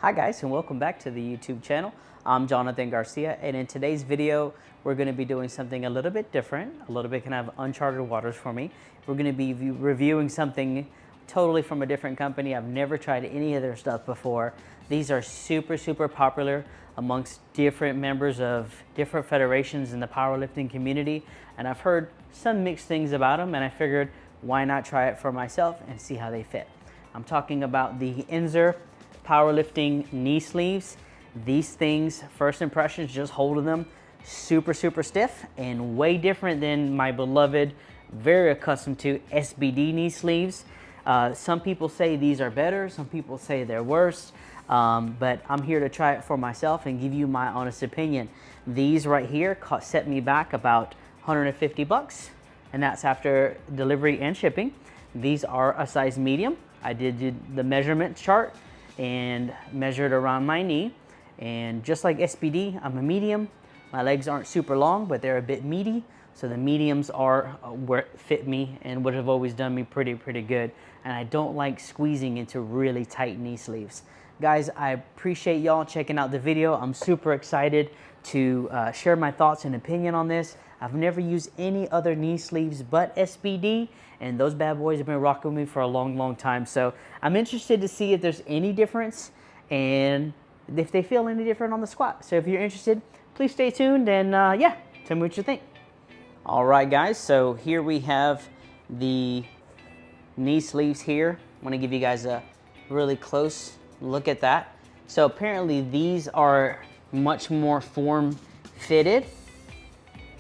Hi guys, and welcome back to the YouTube channel. I'm Jonathan Garcia, and in today's video we're going to be doing something a little bit different, a little bit kind of uncharted waters for me. We're going to be reviewing something totally from a different company. I've never tried any of their stuff before. These are super popular amongst different members of different federations in the powerlifting community, and I've heard some mixed things about them, and I figured why not try it for myself and see how they fit. I'm talking about the powerlifting knee sleeves. These things, first impressions, just holding them, super stiff and way different than my beloved, very accustomed to SBD knee sleeves. Some people say these are better, some people say they're worse, but I'm here to try it for myself and give you my honest opinion. These right here set me back about 150 bucks, and that's after delivery and shipping. These are a size medium. I did the measurement chart and measured around my knee, and just like SBD, I'm a medium. My legs aren't super long, but they're a bit meaty, so the mediums are where it fit me and would have always done me pretty good. And I don't like squeezing into really tight knee sleeves. Guys, I appreciate y'all checking out the video. I'm super excited to share my thoughts and opinion on this. I've never used any other knee sleeves but SBD, and those bad boys have been rocking with me for a long time. So I'm interested to see if there's any difference and if they feel any different on the squat. So if you're interested, please stay tuned and yeah, tell me what you think. All right, guys, so here we have the knee sleeves here. I want to give you guys a really close look at that. So apparently these are much more form fitted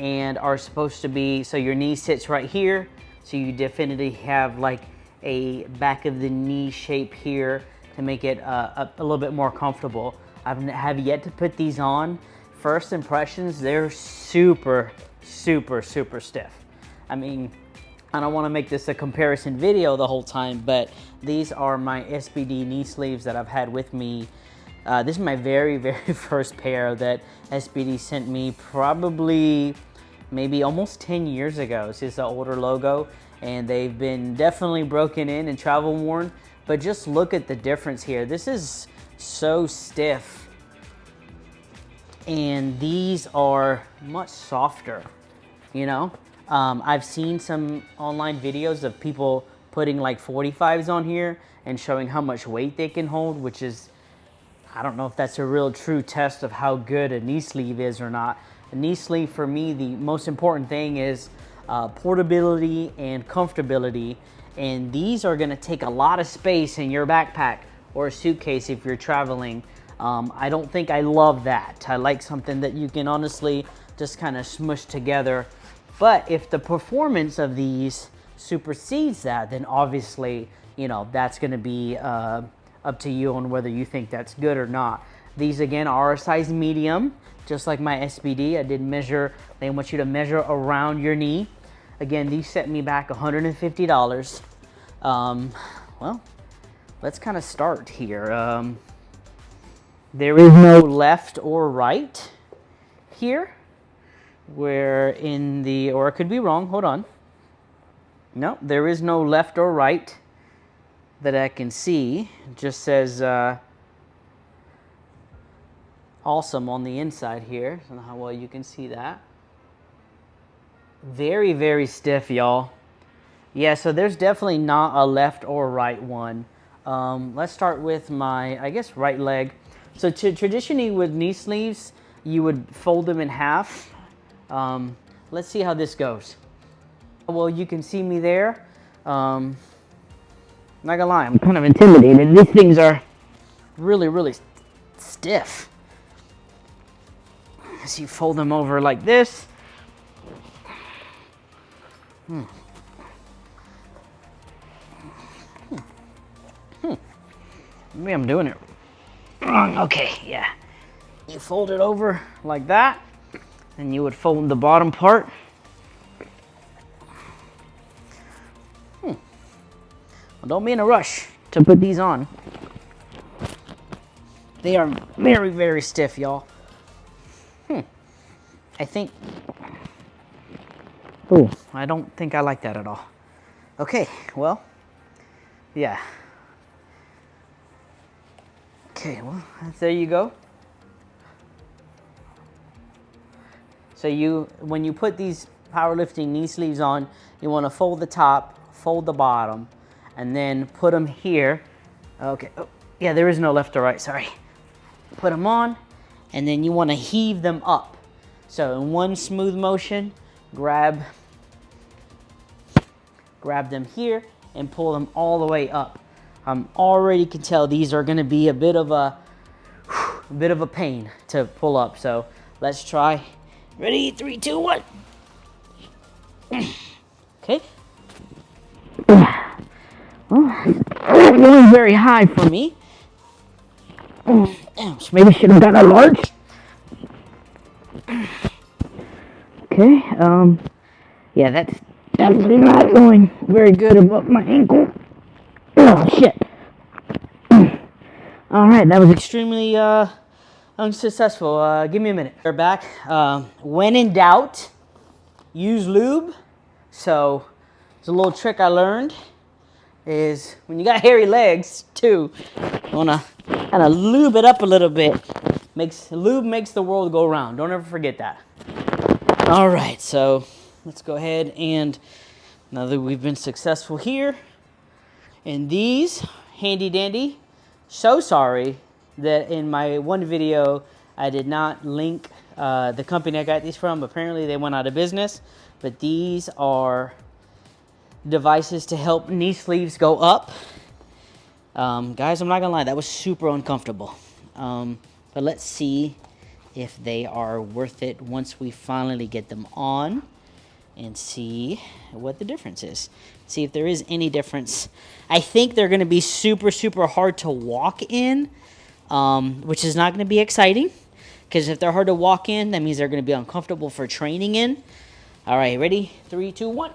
and are supposed to be, so your knee sits right here, so you definitely have like a back of the knee shape here to make it a little bit more comfortable. I have yet to put these on. First impressions, they're super stiff. I mean, I don't want to make this a comparison video the whole time, but these are my SBD knee sleeves that I've had with me. This is my very first pair that SBD sent me probably maybe almost 10 years ago. This is an older logo, and they've been definitely broken in and travel worn, but just look at the difference here. This is so stiff, and these are much softer, you know? I've seen some online videos of people putting like 45s on here and showing how much weight they can hold, which is, I don't know if that's a real true test of how good a knee sleeve is or not. A knee sleeve, for me, the most important thing is portability and comfortability, and these are gonna take a lot of space in your backpack or a suitcase if you're traveling. I don't think I love that. I like something that you can honestly just kind of smush together. But if the performance of these supersedes that, then obviously, you know, that's gonna be up to you on whether you think that's good or not. These again are a size medium, just like my SBD. I did measure, they want you to measure around your knee. Again, these set me back $150. Well, let's kind of start here. There is no left or right here, where in the, or I could be wrong, hold on. No, there is no left or right that I can see. It just says awesome on the inside here. I don't know how well you can see that. Very stiff, y'all. Yeah, so there's definitely not a left or right one. Let's start with my, I guess, right leg. So traditionally with knee sleeves, you would fold them in half. Let's see how this goes. Well, you can see me there. Not gonna lie, I'm kind of intimidated. These things are really stiff. As you fold them over like this. Maybe I'm doing it wrong. Okay, yeah. You fold it over like that, and you would fold the bottom part. Well, don't be in a rush to put these on. They are very stiff, y'all. I think, oh, I don't think I like that at all. Okay, well, yeah. Okay, well, there you go. So when you put these powerlifting knee sleeves on, you want to fold the top, fold the bottom, and then put them here. Okay, oh, yeah, there is no left or right, sorry. Put them on, and then you want to heave them up. So in one smooth motion, grab them here and pull them all the way up. Already can tell these are going to be a bit of a pain to pull up. So let's try. Ready? 3, 2, 1. Okay. Well, going very high for me. Ouch, maybe should have done a large. Okay. Yeah, that's definitely not going very good above my ankle. Oh shit. Alright, that was extremely unsuccessful. Give me a minute. We're back. When in doubt, use lube. So, it's a little trick I learned is when you got hairy legs too, you wanna kind of lube it up a little bit. Lube makes the world go round. Don't ever forget that. Alright, so let's go ahead and now that we've been successful here, and these, handy dandy. So sorry that in my one video I did not link the company I got these from. Apparently they went out of business, but these are devices to help knee sleeves go up. Guys, I'm not gonna lie, that was super uncomfortable. But let's see if they are worth it once we finally get them on and see what the difference is. See if there is any difference. I think they're gonna be super, super hard to walk in, which is not gonna be exciting, because if they're hard to walk in, that means they're gonna be uncomfortable for training in. All right, ready? 3, 2, 1.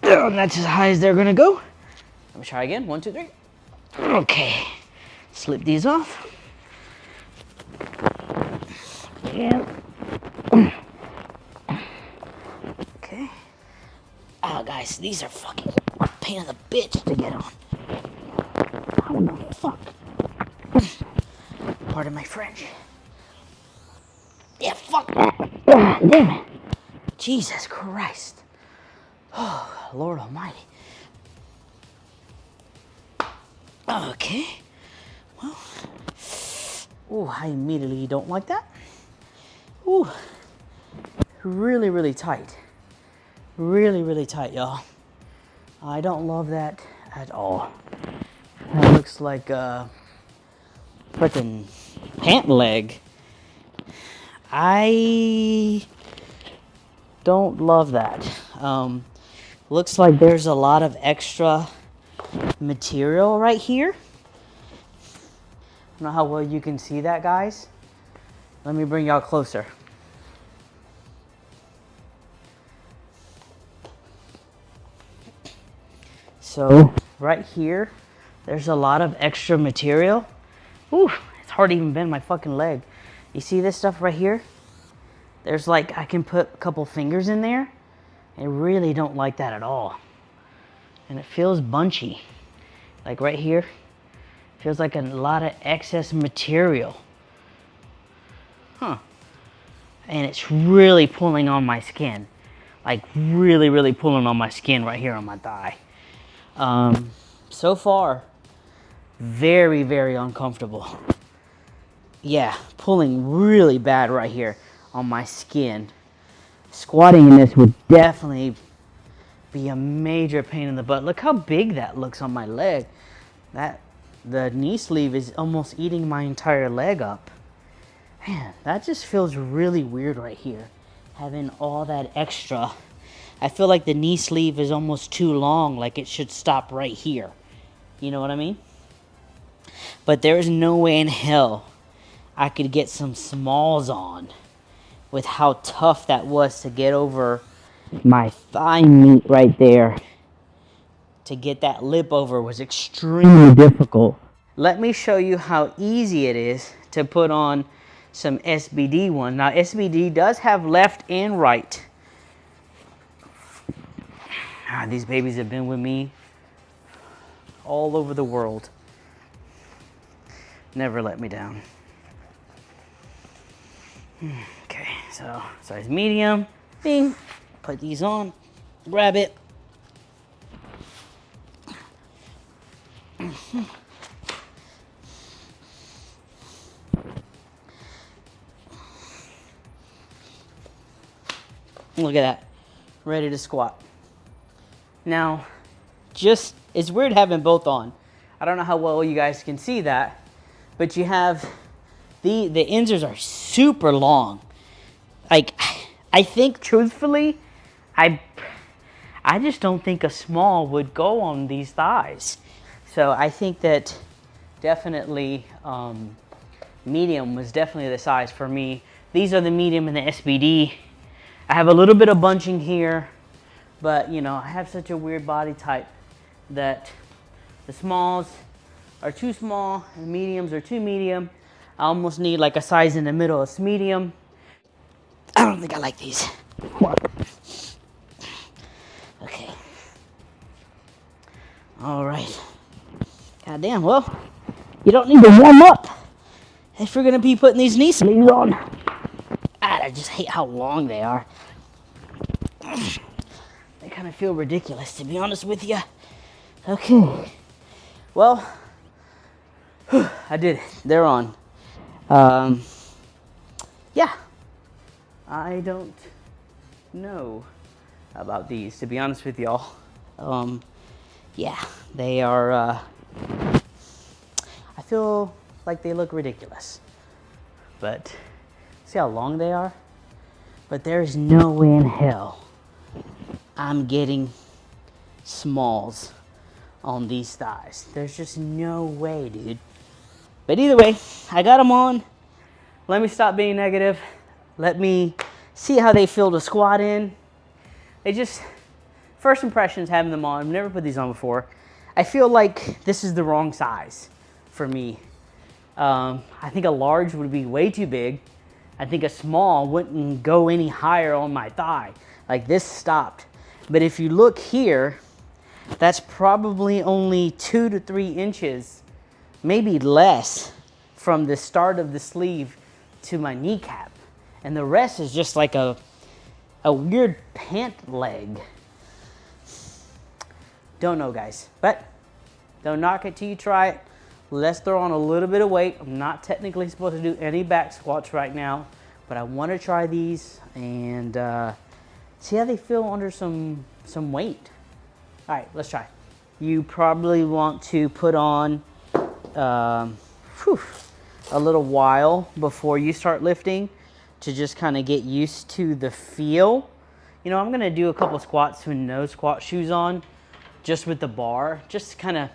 And that's as high as they're gonna go. Let me try again. 1, 2, 3. Okay, slip these off. Yeah. Okay. Oh, guys, these are fucking pain in the bitch to get on. How the fuck? Pardon my French. Yeah, fuck that. Damn it. Jesus Christ. Oh, Lord Almighty. Okay. Well. Ooh, I immediately don't like that. Ooh. Really, really tight. Really, really tight, y'all. I don't love that at all. That looks like a freaking pant leg. I don't love that. Looks like there's a lot of extra material right here. I don't know how well you can see that, guys. Let me bring y'all closer. So right here, there's a lot of extra material. Ooh, it's hard to even bend my fucking leg. You see this stuff right here? There's like, I can put a couple fingers in there. I really don't like that at all. And it feels bunchy. Like right here, feels like a lot of excess material. Huh. And it's really pulling on my skin. Like really, really pulling on my skin right here on my thigh. So far, very, very uncomfortable. Yeah, pulling really bad right here on my skin. Squatting in this would definitely be a major pain in the butt. Look how big that looks on my leg. The knee sleeve is almost eating my entire leg up. Man, that just feels really weird right here. Having all that extra. I feel like the knee sleeve is almost too long, like it should stop right here. You know what I mean? But there is no way in hell I could get some smalls on with how tough that was to get over my thigh meat right there. To get that lip over was extremely difficult. Let me show you how easy it is to put on some SBD ones. Now SBD does have left and right. These babies have been with me all over the world. Never let me down. Okay, so size medium, bing, put these on, grab it. Look at that, ready to squat. Now, it's weird having both on. I don't know how well you guys can see that, but you have, the inserts are super long. Like, I think truthfully, I just don't think a small would go on these thighs. So I think that definitely medium was definitely the size for me. These are the medium and the SBD. I have a little bit of bunching here, but you know, I have such a weird body type that the smalls are too small and mediums are too medium. I almost need like a size in the middle. It's medium. I don't think I like these. Okay. All right. Goddamn, well, you don't need to warm up if you're gonna be putting these knee sleeves on. God, I just hate how long they are. They kind of feel ridiculous, to be honest with you. Okay. Well, I did it. They're on. Yeah. I don't know about these, to be honest with y'all. Yeah, they are, I feel like they look ridiculous. But, see how long they are? But there's no way in hell I'm getting smalls on these thighs. There's just no way, dude. But either way, I got them on. Let me stop being negative. Let me see how they feel to squat in. They just, first impressions having them on. I've never put these on before. I feel like this is the wrong size for me. I think a large would be way too big. I think a small wouldn't go any higher on my thigh. Like this stopped. But if you look here, that's probably only 2 to 3 inches, maybe less, from the start of the sleeve to my kneecap. And the rest is just like a weird pant leg. Don't know, guys, but don't knock it till you try it. Let's throw on a little bit of weight. I'm not technically supposed to do any back squats right now, but I want to try these and see how they feel under some weight. All right, let's try. You probably want to put on a little while before you start lifting to just kind of get used to the feel. You know, I'm gonna do a couple squats with no squat shoes on, just with the bar, just to kind of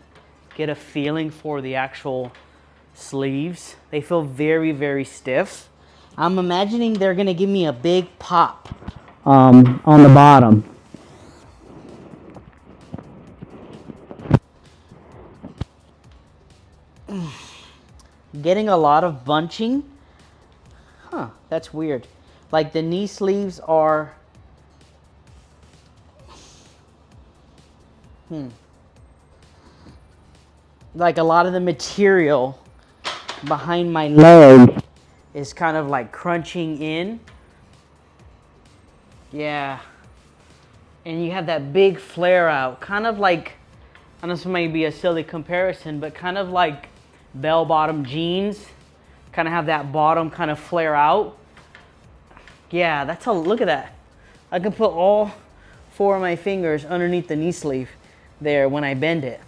get a feeling for the actual sleeves. They feel very, very stiff. I'm imagining they're gonna give me a big pop on the bottom. Getting a lot of bunching. Huh, that's weird. Like the knee sleeves are, like a lot of the material behind my leg is kind of like crunching in. Yeah. And you have that big flare out, kind of like, I know this may be a silly comparison, but kind of like bell-bottom jeans, kind of have that bottom kind of flare out. Yeah, that's a, look at that. I can put all 4 of my fingers underneath the knee sleeve there when I bend it.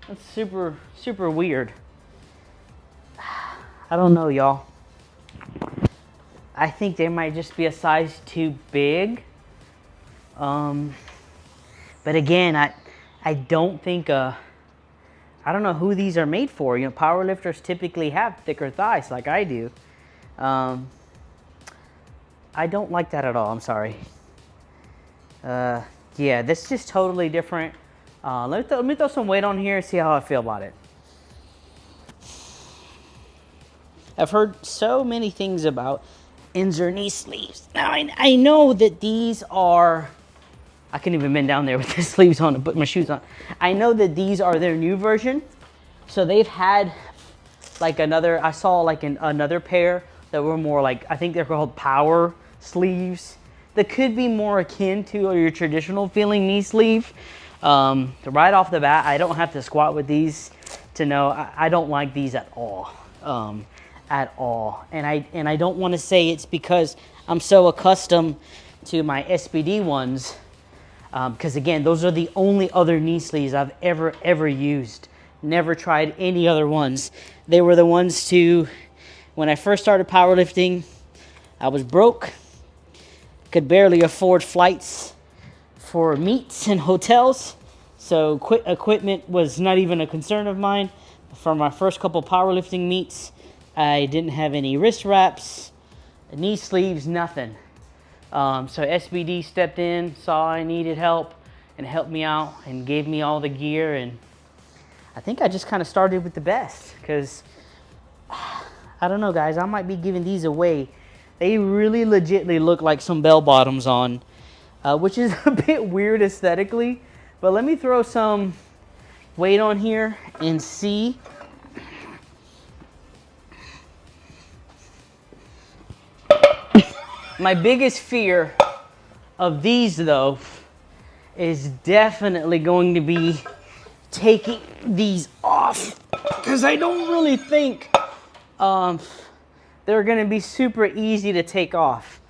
That's super, super weird. I don't know, y'all. I think they might just be a size too big. But again, I don't think, I don't know who these are made for. You know, powerlifters typically have thicker thighs like I do. I don't like that at all, I'm sorry. Yeah, this is just totally different. Let me throw some weight on here and see how I feel about it. I've heard so many things about Inzer knee sleeves. Now, I know that these are, I couldn't even bend down there with the sleeves on to put my shoes on. I know that these are their new version. So they've had like another, I saw like another pair that were more like, I think they're called power sleeves. That could be more akin to your traditional feeling knee sleeve. Right off the bat, I don't have to squat with these to know I don't like these at all. At all. And I don't want to say it's because I'm so accustomed to my SBD ones. Because again, those are the only other knee sleeves I've ever used. Never tried any other ones. They were the ones to, when I first started powerlifting, I was broke, could barely afford flights for meets and hotels, so equipment was not even a concern of mine. For my first couple powerlifting meets, I didn't have any wrist wraps, knee sleeves, nothing. So SBD stepped in, saw I needed help, and helped me out and gave me all the gear, and I think I just kind of started with the best, because I don't know, guys, I might be giving these away. They really legitimately look like some bell bottoms on, which is a bit weird aesthetically, but let me throw some weight on here and see. My biggest fear of these, though, is definitely going to be taking these off, because I don't really think they're going to be super easy to take off.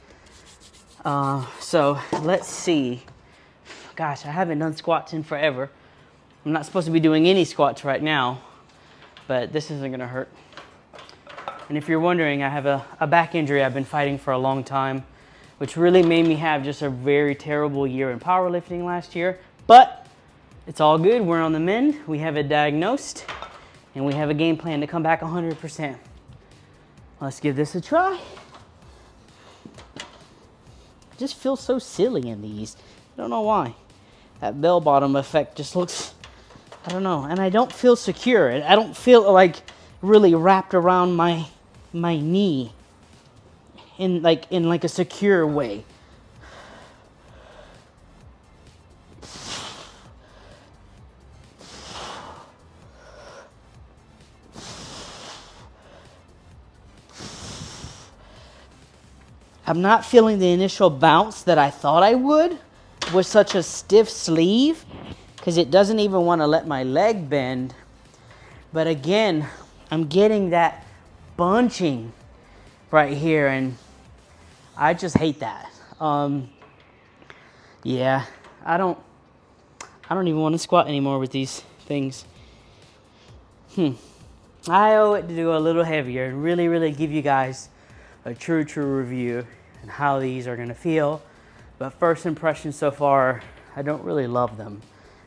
So let's see. Gosh, I haven't done squats in forever. I'm not supposed to be doing any squats right now, but this isn't going to hurt. And if you're wondering, I have a back injury I've been fighting for a long time, which really made me have just a very terrible year in powerlifting last year. But it's all good. We're on the mend. We have it diagnosed, and we have a game plan to come back 100%. Let's give this a try. I just feel so silly in these. I don't know why. That bell bottom effect just looks, I don't know. And I don't feel secure. I don't feel like really wrapped around my knee in like a secure way. I'm not feeling the initial bounce that I thought I would with such a stiff sleeve, because it doesn't even want to let my leg bend. But again, I'm getting that bunching right here, and I just hate that. Yeah, I don't even want to squat anymore with these things. I owe it to do a little heavier and really give you guys a true review and how these are going to feel. But first impressions so far, I don't really love them,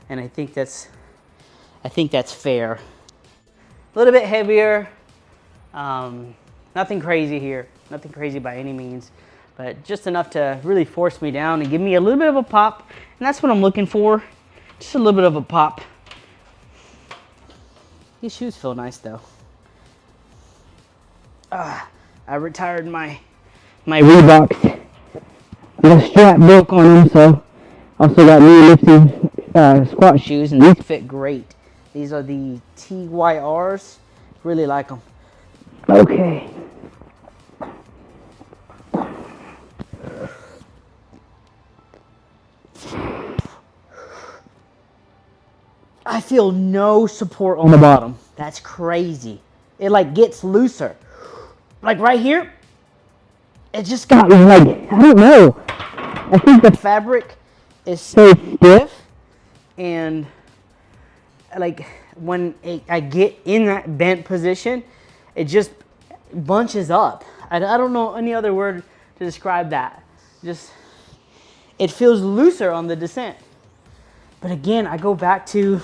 and I think that's fair. A little bit heavier, nothing crazy here, nothing crazy by any means, but just enough to really force me down and give me a little bit of a pop, and that's what I'm looking for, just a little bit of a pop. These shoes feel nice though. I retired my Reeboks. The strap broke on them, so also got new lifting squat shoes, and these fit great. These are the TYRs. Really like them. Okay. I feel no support on the bottom. That's crazy. It like gets looser. Like right here, it just got like, I don't know. I think the fabric is so stiff, and like when I get in that bent position, it just bunches up. I don't know any other word to describe that. Just, it feels looser on the descent. But again, I go back to,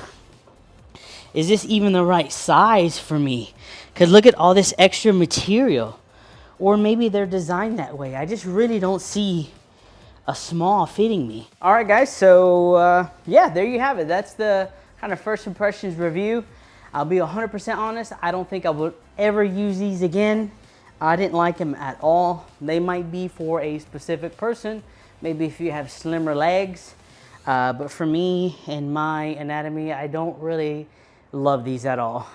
is this even the right size for me? Because look at all this extra material. Or maybe they're designed that way. I just really don't see a small fitting me. All right, guys, so yeah, there you have it. That's the kind of first impressions review. I'll be 100% honest. I don't think I would ever use these again. I didn't like them at all. They might be for a specific person. Maybe if you have slimmer legs. But for me and my anatomy, I don't really love these at all.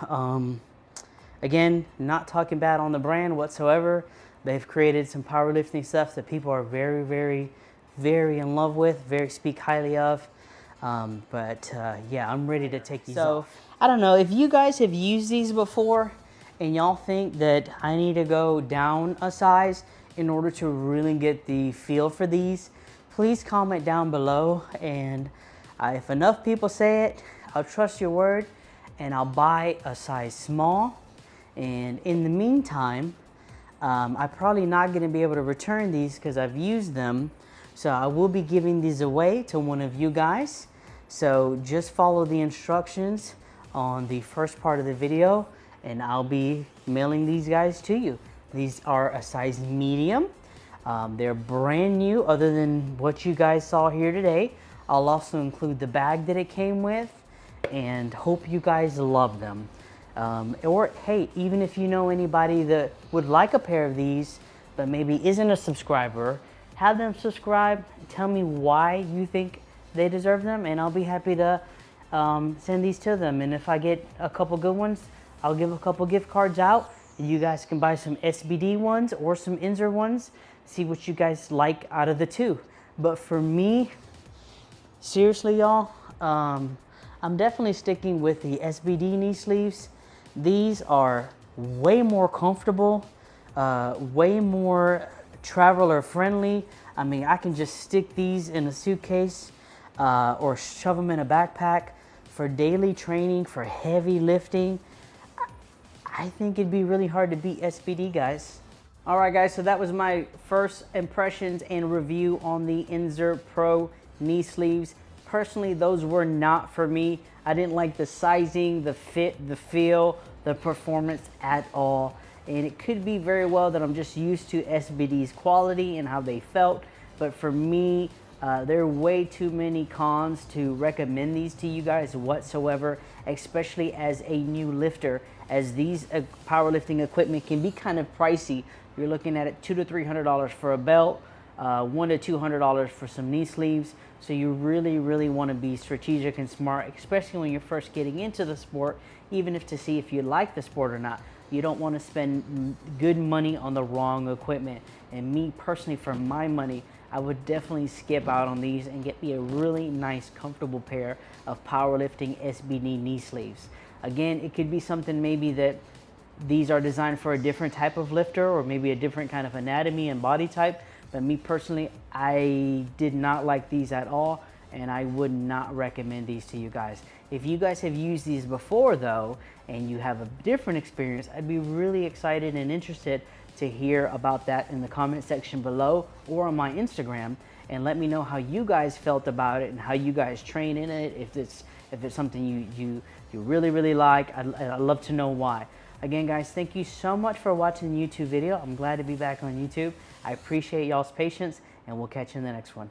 Again, not talking bad on the brand whatsoever. They've created some powerlifting stuff that people are very, very, very in love with, very speak highly of. Yeah, I'm ready to take these off. I don't know, if you guys have used these before and y'all think that I need to go down a size in order to really get the feel for these, please comment down below, and if enough people say it, I'll trust your word and I'll buy a size small. And in the meantime, I'm probably not going to be able to return these because I've used them. So I will be giving these away to one of you guys. So just follow the instructions on the first part of the video and I'll be mailing these guys to you. These are a size medium. They're brand new other than what you guys saw here today. I'll also include the bag that it came with and hope you guys love them. Or hey, even if you know anybody that would like a pair of these but maybe isn't a subscriber, have them subscribe. Tell me why you think they deserve them and I'll be happy to send these to them. And if I get a couple good ones, I'll give a couple gift cards out. You guys can buy some SBD ones or some Inzer ones. See what you guys like out of the two. But for me, seriously y'all, I'm definitely sticking with the SBD knee sleeves. These are way more comfortable, way more traveler friendly. I mean, I can just stick these in a suitcase or shove them in a backpack for daily training, for heavy lifting. I think it'd be really hard to beat SBD, guys. All right, guys, so that was my first impressions and review on the ErgoPro knee sleeves. Personally, those were not for me. I didn't like the sizing, the fit, the feel, the performance at all. And it could be very well that I'm just used to SBD's quality and how they felt. But for me, there are way too many cons to recommend these to you guys whatsoever, especially as a new lifter, as these powerlifting equipment can be kind of pricey. You're looking at it $200 to $300 for a belt, $100 to $200 for some knee sleeves. So you really, really want to be strategic and smart, especially when you're first getting into the sport, even if to see if you like the sport or not. You don't want to spend good money on the wrong equipment. And me personally, for my money, I would definitely skip out on these and get me a really nice, comfortable pair of powerlifting SBD knee sleeves. Again, it could be something maybe that these are designed for a different type of lifter or maybe a different kind of anatomy and body type. But me personally, I did not like these at all, and I would not recommend these to you guys. If you guys have used these before though, and you have a different experience, I'd be really excited and interested to hear about that in the comment section below or on my Instagram, and let me know how you guys felt about it and how you guys train in it. If it's something you really, really like, I'd love to know why. Again, guys, thank you so much for watching the YouTube video. I'm glad to be back on YouTube. I appreciate y'all's patience, and we'll catch you in the next one.